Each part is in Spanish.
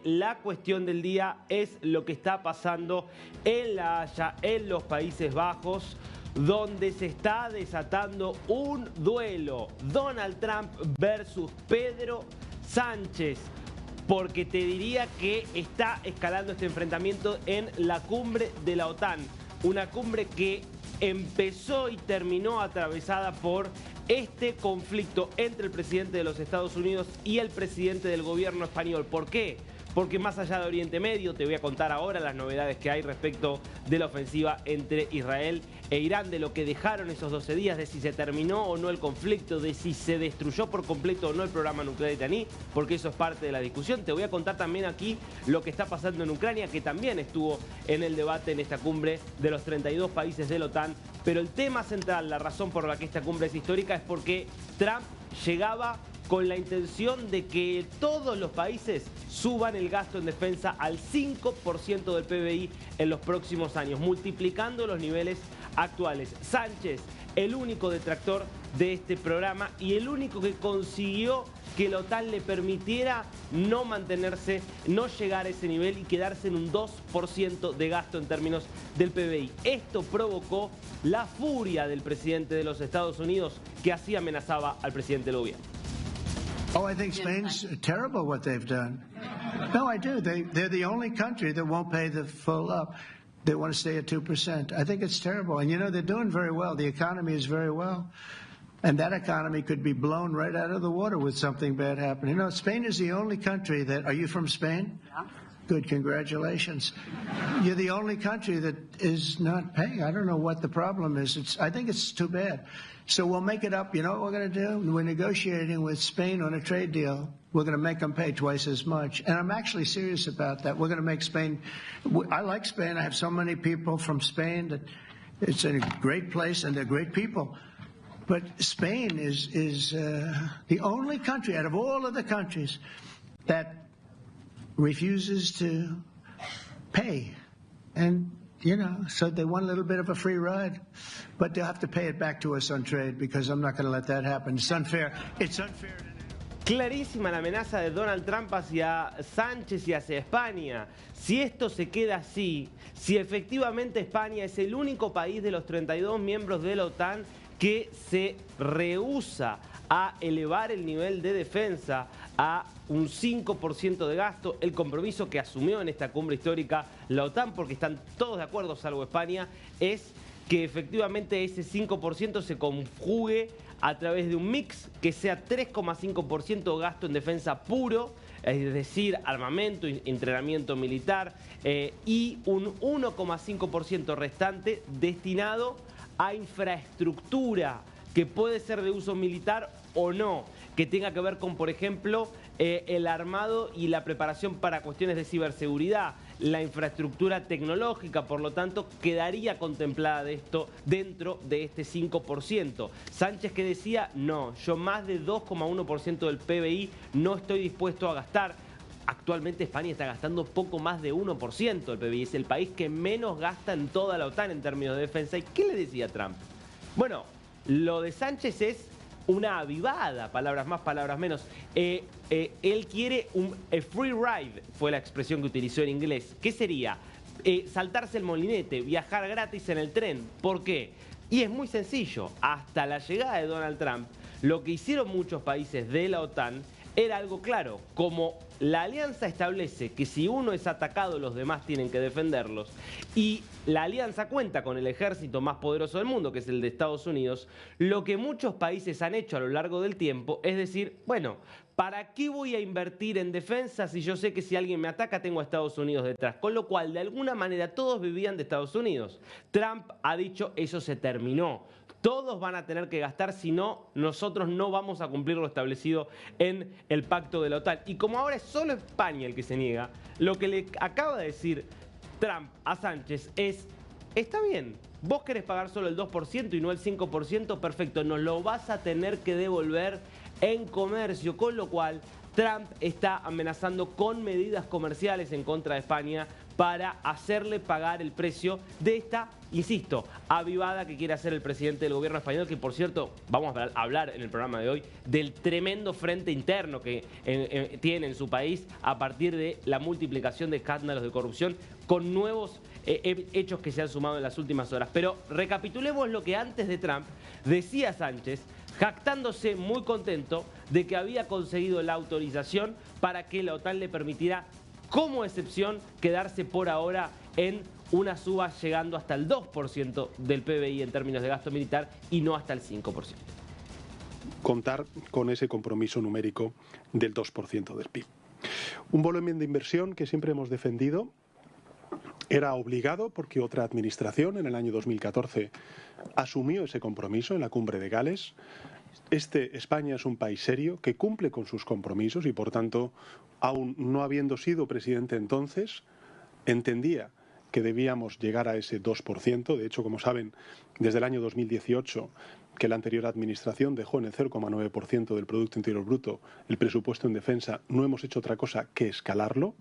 la cuestión del día es lo que está pasando en La Haya, en los Países Bajos, donde se está desatando un duelo. Donald Trump versus Pedro Sánchez. Porque te diría que está escalando este enfrentamiento en la cumbre de la OTAN. Una cumbre que empezó y terminó atravesada por este conflicto entre el presidente de los Estados Unidos y el presidente del gobierno español. ¿Por qué? Porque más allá de Oriente Medio, te voy a contar ahora las novedades que hay respecto de la ofensiva entre Israel e Irán, de lo que dejaron esos 12 días, de si se terminó o no el conflicto, de si se destruyó por completo o no el programa nuclear iraní, porque eso es parte de la discusión. Te voy a contar también aquí lo que está pasando en Ucrania, que también estuvo en el debate en esta cumbre de los 32 países de la OTAN. Pero el tema central, la razón por la que esta cumbre es histórica, es porque Trump llegaba con la intención de que todos los países suban el gasto en defensa al 5% del PBI en los próximos años, multiplicando los niveles actuales. Sánchez, el único detractor de este programa y el único que consiguió que la OTAN le permitiera no mantenerse, no llegar a ese nivel y quedarse en un 2% de gasto en términos del PBI. Esto provocó la furia del presidente de los Estados Unidos, que así amenazaba al presidente del gobierno. Oh, I think Spain's terrible what they've done. No, I do. They're the only country that won't pay the full up. They want to stay at 2%. I think it's terrible. And, you know, they're doing very well. The economy is very well. And that economy could be blown right out of the water with something bad happening. You know, Spain is the only country that... Are you from Spain? Yeah. Good, congratulations. You're the only country that is not paying. I don't know what the problem is. I think it's too bad. So we'll make it up. You know what we're going to do? We're negotiating with Spain on a trade deal. We're going to make them pay twice as much. And I'm actually serious about that. We're going to make Spain... I like Spain. I have so many people from Spain that it's a great place and they're great people. But Spain is the only country out of all of the countries that refuses to pay. And, you know, so they want a little bit of a free ride. But they'll have to pay it back to us on trade because I'm not going to let that happen. It's unfair. It's unfair. Clarísima la amenaza de Donald Trump hacia Sánchez y hacia España. Si esto se queda así, si efectivamente España es el único país de los 32 miembros de la OTAN que se rehúsa a elevar el nivel de defensa a un 5% de gasto, el compromiso que asumió en esta cumbre histórica la OTAN, porque están todos de acuerdo, salvo España, es que efectivamente ese 5% se conjugue a través de un mix que sea 3,5% gasto en defensa puro, es decir, armamento, entrenamiento militar, y un 1,5% restante destinado a infraestructura que puede ser de uso militar o no, que tenga que ver con, por ejemplo, el armado y la preparación para cuestiones de ciberseguridad, la infraestructura tecnológica, por lo tanto, quedaría contemplada de esto dentro de este 5%. Sánchez, que decía, no, yo más de 2,1% del PBI no estoy dispuesto a gastar. Actualmente España está gastando poco más de 1% del PBI. Es el país que menos gasta en toda la OTAN en términos de defensa. ¿Y qué le decía Trump? Bueno, lo de Sánchez es una avivada, palabras más, palabras menos. Él quiere un free ride, fue la expresión que utilizó en inglés. ¿Qué sería? Saltarse el molinete, viajar gratis en el tren. ¿Por qué? Y es muy sencillo. Hasta la llegada de Donald Trump, lo que hicieron muchos países de la OTAN era algo claro. Como la alianza establece que si uno es atacado, los demás tienen que defenderlos, y la alianza cuenta con el ejército más poderoso del mundo, que es el de Estados Unidos, lo que muchos países han hecho a lo largo del tiempo es decir, bueno, ¿para qué voy a invertir en defensa si yo sé que si alguien me ataca tengo a Estados Unidos detrás? Con lo cual, de alguna manera, todos vivían de Estados Unidos. Trump ha dicho, eso se terminó. Todos van a tener que gastar, si no, nosotros no vamos a cumplir lo establecido en el pacto de la OTAN. Y como ahora es solo España el que se niega, lo que le acaba de decir Trump a Sánchez es, está bien, vos querés pagar solo el 2% y no el 5%, perfecto, nos lo vas a tener que devolver en comercio, con lo cual Trump está amenazando con medidas comerciales en contra de España para hacerle pagar el precio de esta, insisto, avivada que quiere hacer el presidente del gobierno español, que por cierto, vamos a hablar en el programa de hoy del tremendo frente interno que tiene en su país a partir de la multiplicación de escándalos de corrupción con nuevos hechos que se han sumado en las últimas horas. Pero recapitulemos lo que antes de Trump decía Sánchez, jactándose muy contento de que había conseguido la autorización para que la OTAN le permitiera, como excepción, quedarse por ahora en una suba llegando hasta el 2% del PBI en términos de gasto militar y no hasta el 5%. Contar con ese compromiso numérico del 2% del PIB. Un volumen de inversión que siempre hemos defendido. Era obligado porque otra administración en el año 2014 asumió ese compromiso en la cumbre de Gales. España es un país serio que cumple con sus compromisos y, por tanto, aún no habiendo sido presidente entonces, entendía que debíamos llegar a ese 2%. De hecho, como saben, desde el año 2018, que la anterior administración dejó en el 0,9% del Producto Interior Bruto el presupuesto en defensa, no hemos hecho otra cosa que escalarlo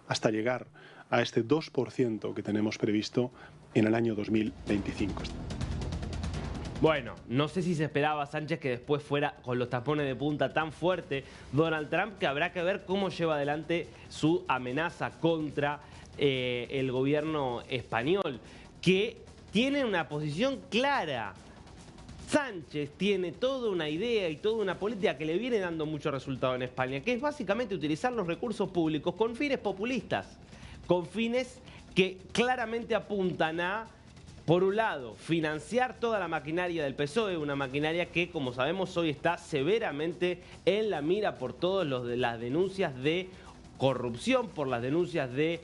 hasta llegar a este 2% que tenemos previsto en el año 2025. Bueno, no sé si se esperaba Sánchez que después fuera con los tapones de punta tan fuerte Donald Trump, que habrá que ver cómo lleva adelante su amenaza contra el gobierno español, que tiene una posición clara. Sánchez tiene toda una idea y toda una política que le viene dando mucho resultado en España, que es básicamente utilizar los recursos públicos con fines populistas, con fines que claramente apuntan a, por un lado, financiar toda la maquinaria del PSOE, una maquinaria que, como sabemos, hoy está severamente en la mira por todas las denuncias de corrupción, por las denuncias de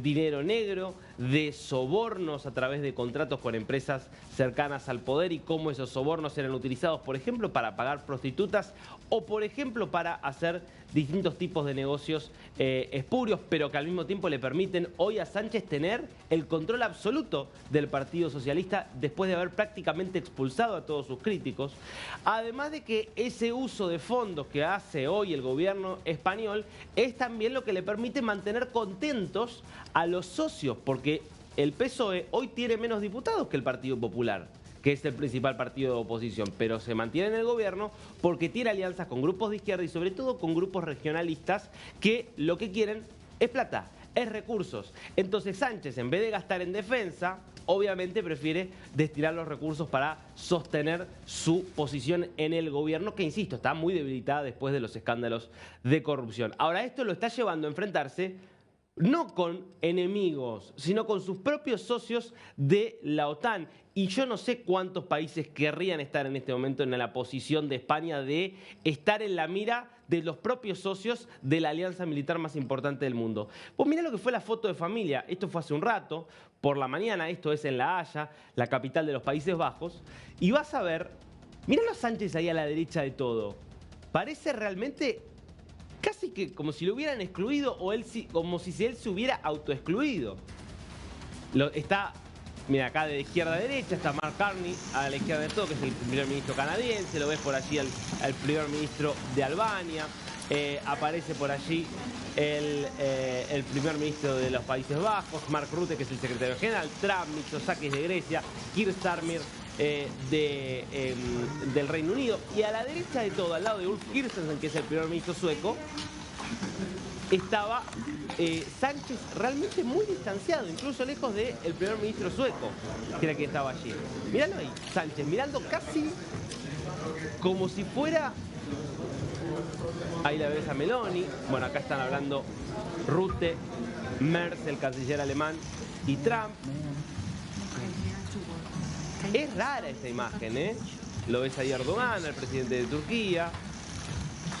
dinero negro, de sobornos a través de contratos con empresas cercanas al poder y cómo esos sobornos eran utilizados, por ejemplo, para pagar prostitutas o, por ejemplo, para hacer distintos tipos de negocios espurios, pero que al mismo tiempo le permiten hoy a Sánchez tener el control absoluto del Partido Socialista después de haber prácticamente expulsado a todos sus críticos. Además de que ese uso de fondos que hace hoy el gobierno español es también lo que le permite mantener contentos a los socios, porque el PSOE hoy tiene menos diputados que el Partido Popular, que es el principal partido de oposición, pero se mantiene en el gobierno porque tiene alianzas con grupos de izquierda y sobre todo con grupos regionalistas que lo que quieren es plata, es recursos. Entonces Sánchez, en vez de gastar en defensa, obviamente prefiere destinar los recursos para sostener su posición en el gobierno, que, insisto, está muy debilitada después de los escándalos de corrupción. Ahora, esto lo está llevando a enfrentarse no con enemigos, sino con sus propios socios de la OTAN. Y yo no sé cuántos países querrían estar en este momento en la posición de España de estar en la mira de los propios socios de la alianza militar más importante del mundo. Pues mirá lo que fue la foto de familia. Esto fue hace un rato, por la mañana, esto es en La Haya, la capital de los Países Bajos. Y vas a ver, mirá a Sánchez ahí a la derecha de todo. Parece realmente casi que como si lo hubieran excluido o él, como si él se hubiera autoexcluido. Está, mira, acá de izquierda a derecha está Mark Carney, a la izquierda de todo, que es el primer ministro canadiense. Lo ves por allí al primer ministro de Albania. Aparece por allí el primer ministro de los Países Bajos, Mark Rutte, que es el secretario general, Trump, Mitsotakis de Grecia, Keir Starmer del Reino Unido. Y a la derecha de todo, al lado de Ulf Kristersson, que es el primer ministro sueco, estaba Sánchez realmente muy distanciado, incluso lejos del primer ministro sueco, que era quien estaba allí. Míralo ahí, Sánchez, mirando casi como si fuera... Ahí la ves a Meloni. Bueno, acá están hablando Rutte, Merz, el canciller alemán, y Trump. Es rara esta imagen, ¿eh? Lo ves ahí a Erdogan, el presidente de Turquía.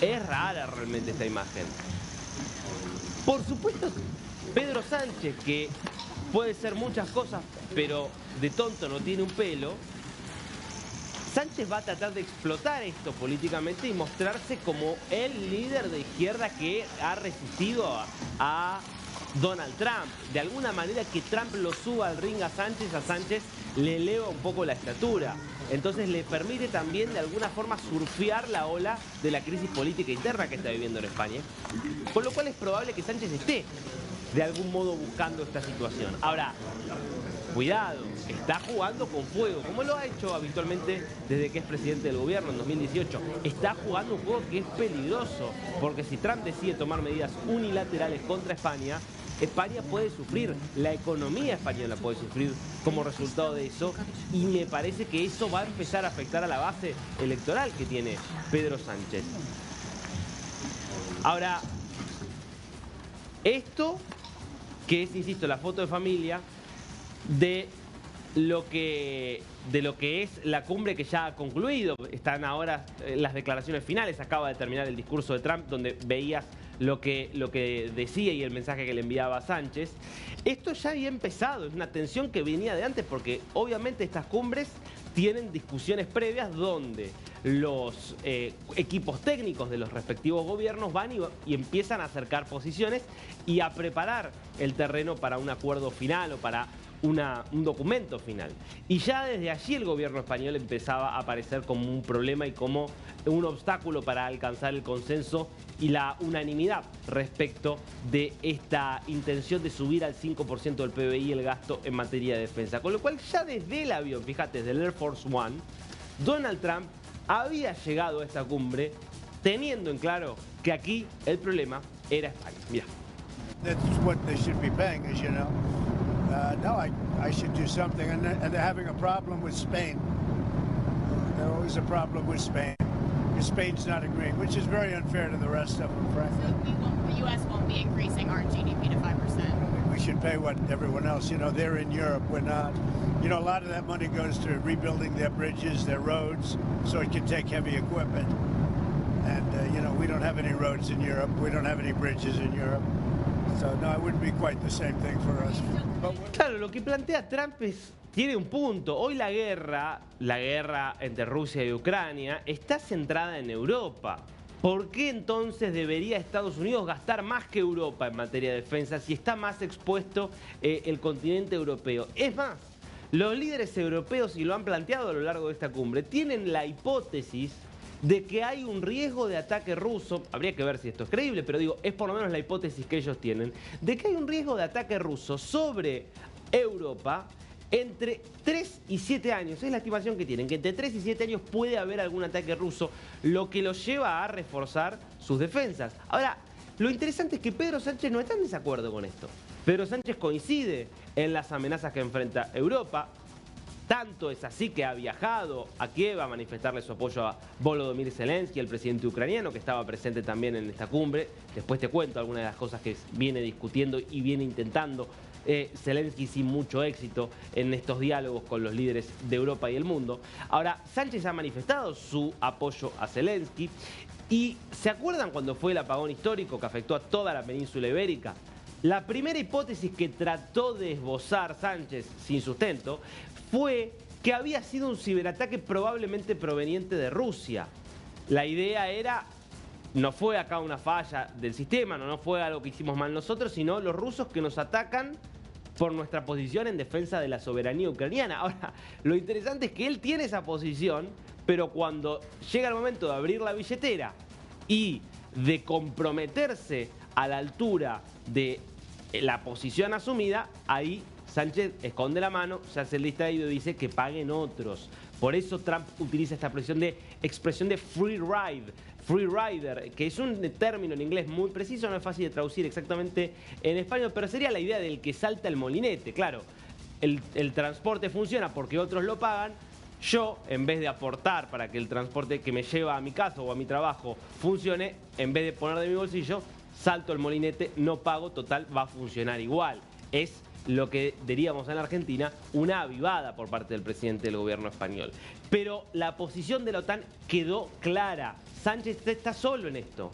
Es rara realmente esta imagen. Por supuesto, Pedro Sánchez, que puede ser muchas cosas, pero de tonto no tiene un pelo. Sánchez va a tratar de explotar esto políticamente y mostrarse como el líder de izquierda que ha resistido a Donald Trump. De alguna manera que Trump lo suba al ring a Sánchez le eleva un poco la estatura. Entonces le permite también de alguna forma surfear la ola de la crisis política interna que está viviendo en España. Con lo cual es probable que Sánchez esté de algún modo buscando esta situación. Ahora, cuidado, está jugando con fuego, como lo ha hecho habitualmente desde que es presidente del gobierno en 2018. Está jugando un juego que es peligroso, porque si Trump decide tomar medidas unilaterales contra España, España puede sufrir, la economía española puede sufrir como resultado de eso, y me parece que eso va a empezar a afectar a la base electoral que tiene Pedro Sánchez. Ahora, esto que es, insisto, la foto de familia de lo que es la cumbre que ya ha concluido. Están ahora las declaraciones finales, acaba de terminar el discurso de Trump, donde veías lo que decía y el mensaje que le enviaba a Sánchez. Esto ya había empezado, es una tensión que venía de antes, porque obviamente estas cumbres tienen discusiones previas donde los equipos técnicos de los respectivos gobiernos van y empiezan a acercar posiciones y a preparar el terreno para un acuerdo final o para un documento final. Y ya desde allí el gobierno español empezaba a aparecer como un problema y como un obstáculo para alcanzar el consenso y la unanimidad respecto de esta intención de subir al 5% del PBI el gasto en materia de defensa. Con lo cual ya desde el avión, fíjate, desde el Air Force One, Donald Trump había llegado a esta cumbre teniendo en claro que aquí el problema era España. Mira. That's what they should be paying, as you know. No, I should do something, and they're having a problem with Spain. They're always a problem with Spain, because Spain's not agreeing, which is very unfair to the rest of them, frankly. So the U.S. won't be increasing our GDP to 5%. We should pay what everyone else, you know, they're in Europe, we're not. You know, a lot of that money goes to rebuilding their bridges, their roads, so it can take heavy equipment. And, you know, we don't have any roads in Europe, we don't have any bridges in Europe. So, no, it wouldn't be quite the same thing for us. Claro, lo que plantea Trump tiene un punto. Hoy la guerra entre Rusia y Ucrania está centrada en Europa. ¿Por qué entonces debería Estados Unidos gastar más que Europa en materia de defensa si está más expuesto el continente europeo? Es más, los líderes europeos, y lo han planteado a lo largo de esta cumbre, tienen la hipótesis de que hay un riesgo de ataque ruso, habría que ver si esto es creíble, pero digo, es por lo menos la hipótesis que ellos tienen, de que hay un riesgo de ataque ruso sobre Europa entre 3 y 7 años. Es la estimación que tienen, que entre 3 y 7 años puede haber algún ataque ruso, lo que los lleva a reforzar sus defensas. Ahora, lo interesante es que Pedro Sánchez no está en desacuerdo con esto. Pedro Sánchez coincide en las amenazas que enfrenta Europa. Tanto es así que ha viajado a Kiev a manifestarle su apoyo a Volodymyr Zelensky, el presidente ucraniano, que estaba presente también en esta cumbre. Después te cuento algunas de las cosas que viene discutiendo y viene intentando Zelensky sin mucho éxito en estos diálogos con los líderes de Europa y el mundo. Ahora, Sánchez ha manifestado su apoyo a Zelensky y ¿se acuerdan cuando fue el apagón histórico que afectó a toda la península ibérica? La primera hipótesis que trató de esbozar Sánchez sin sustento fue que había sido un ciberataque probablemente proveniente de Rusia. La idea era, no fue acá una falla del sistema, no fue algo que hicimos mal nosotros, sino los rusos que nos atacan por nuestra posición en defensa de la soberanía ucraniana. Ahora, lo interesante es que él tiene esa posición, pero cuando llega el momento de abrir la billetera y de comprometerse a la altura de la posición asumida, ahí Sánchez esconde la mano, se hace el distraído y dice que paguen otros. Por eso Trump utiliza esta expresión de free rider, que es un término en inglés muy preciso, no es fácil de traducir exactamente en español, pero sería la idea del que salta el molinete. Claro, el transporte funciona porque otros lo pagan. Yo, en vez de aportar para que el transporte que me lleva a mi casa o a mi trabajo funcione, en vez de poner de mi bolsillo, salto el molinete, no pago, total, va a funcionar igual. Es lo que diríamos en la Argentina, una avivada por parte del presidente del gobierno español. Pero la posición de la OTAN quedó clara. Sánchez está solo en esto.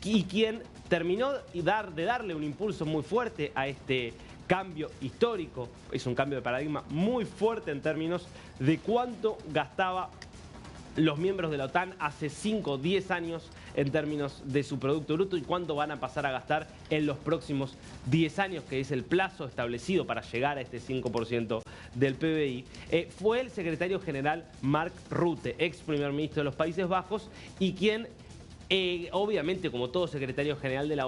Y quien terminó de darle un impulso muy fuerte a este cambio histórico, es un cambio de paradigma muy fuerte en términos de cuánto gastaba los miembros de la OTAN hace 5 o 10 años en términos de su Producto Bruto y cuánto van a pasar a gastar en los próximos 10 años, que es el plazo establecido para llegar a este 5% del PBI, fue el secretario general Mark Rutte, ex primer ministro de los Países Bajos, y quien, obviamente, como todo secretario general de la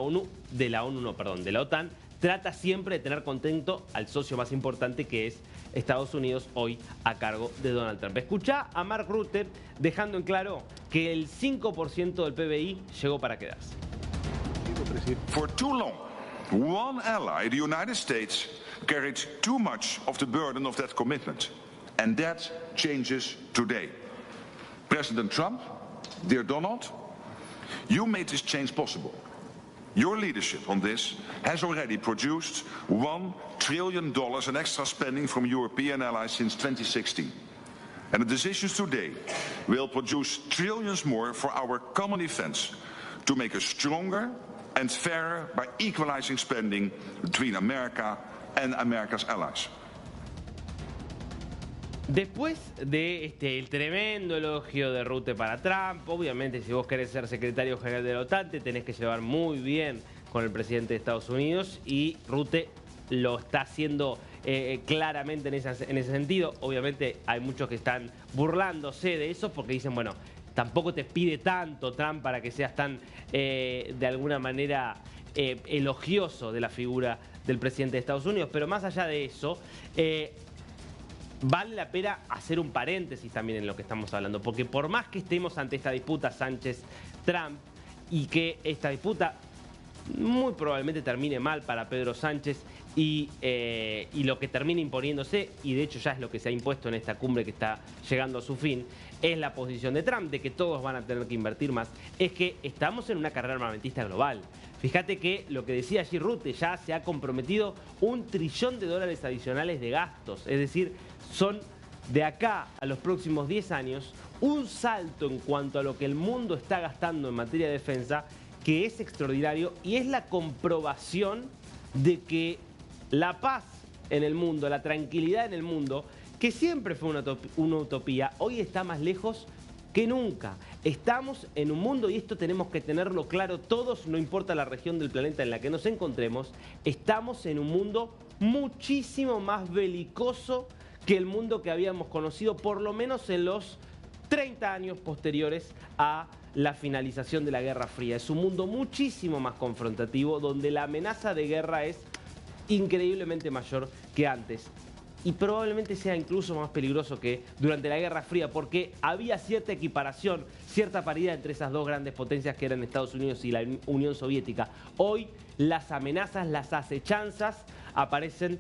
OTAN, trata siempre de tener contento al socio más importante, que es Estados Unidos, hoy a cargo de Donald Trump. Escuchá a Mark Rutte dejando en claro que el 5% del PBI llegó para quedarse. For too long, one ally, the United States, carried too much of the burden of that commitment. And that changes today. President Trump, dear Donald, you made this change possible. Your leadership on this has already produced $1 trillion in extra spending from European allies since 2016. And the decisions today will produce trillions more for our common defense to make us stronger and fairer by equalizing spending between America and America's allies. Después de el tremendo elogio de Rutte para Trump, obviamente si vos querés ser secretario general de la OTAN te tenés que llevar muy bien con el presidente de Estados Unidos, y Rutte lo está haciendo claramente en ese sentido. Obviamente hay muchos que están burlándose de eso porque dicen, bueno, tampoco te pide tanto Trump para que seas tan, de alguna manera, elogioso de la figura del presidente de Estados Unidos. Pero más allá de eso, vale la pena hacer un paréntesis también en lo que estamos hablando, porque por más que estemos ante esta disputa Sánchez-Trump y que esta disputa muy probablemente termine mal para Pedro Sánchez y lo que termine imponiéndose, y de hecho ya es lo que se ha impuesto en esta cumbre que está llegando a su fin, es la posición de Trump de que todos van a tener que invertir más, es que estamos en una carrera armamentista global. Fíjate que lo que decía allí Rutte, ya se ha comprometido $1 trillón adicionales de gastos, es decir, son de acá a los próximos 10 años un salto en cuanto a lo que el mundo está gastando en materia de defensa, que es extraordinario, y es la comprobación de que la paz en el mundo, la tranquilidad en el mundo, que siempre fue una utopía, hoy está más lejos que nunca. Estamos en un mundo, y esto tenemos que tenerlo claro todos, no importa la región del planeta en la que nos encontremos, estamos en un mundo muchísimo más belicoso que el mundo que habíamos conocido, por lo menos en los 30 años posteriores a la finalización de la Guerra Fría. Es un mundo muchísimo más confrontativo, donde la amenaza de guerra es increíblemente mayor que antes. Y probablemente sea incluso más peligroso que durante la Guerra Fría, porque había cierta equiparación, cierta paridad entre esas dos grandes potencias que eran Estados Unidos y la Unión Soviética. Hoy las amenazas, las acechanzas aparecen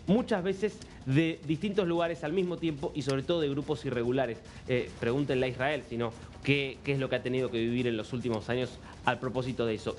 muchas veces de distintos lugares al mismo tiempo, y sobre todo de grupos irregulares. Pregúntenle a Israel, sino qué es lo que ha tenido que vivir en los últimos años al propósito de eso.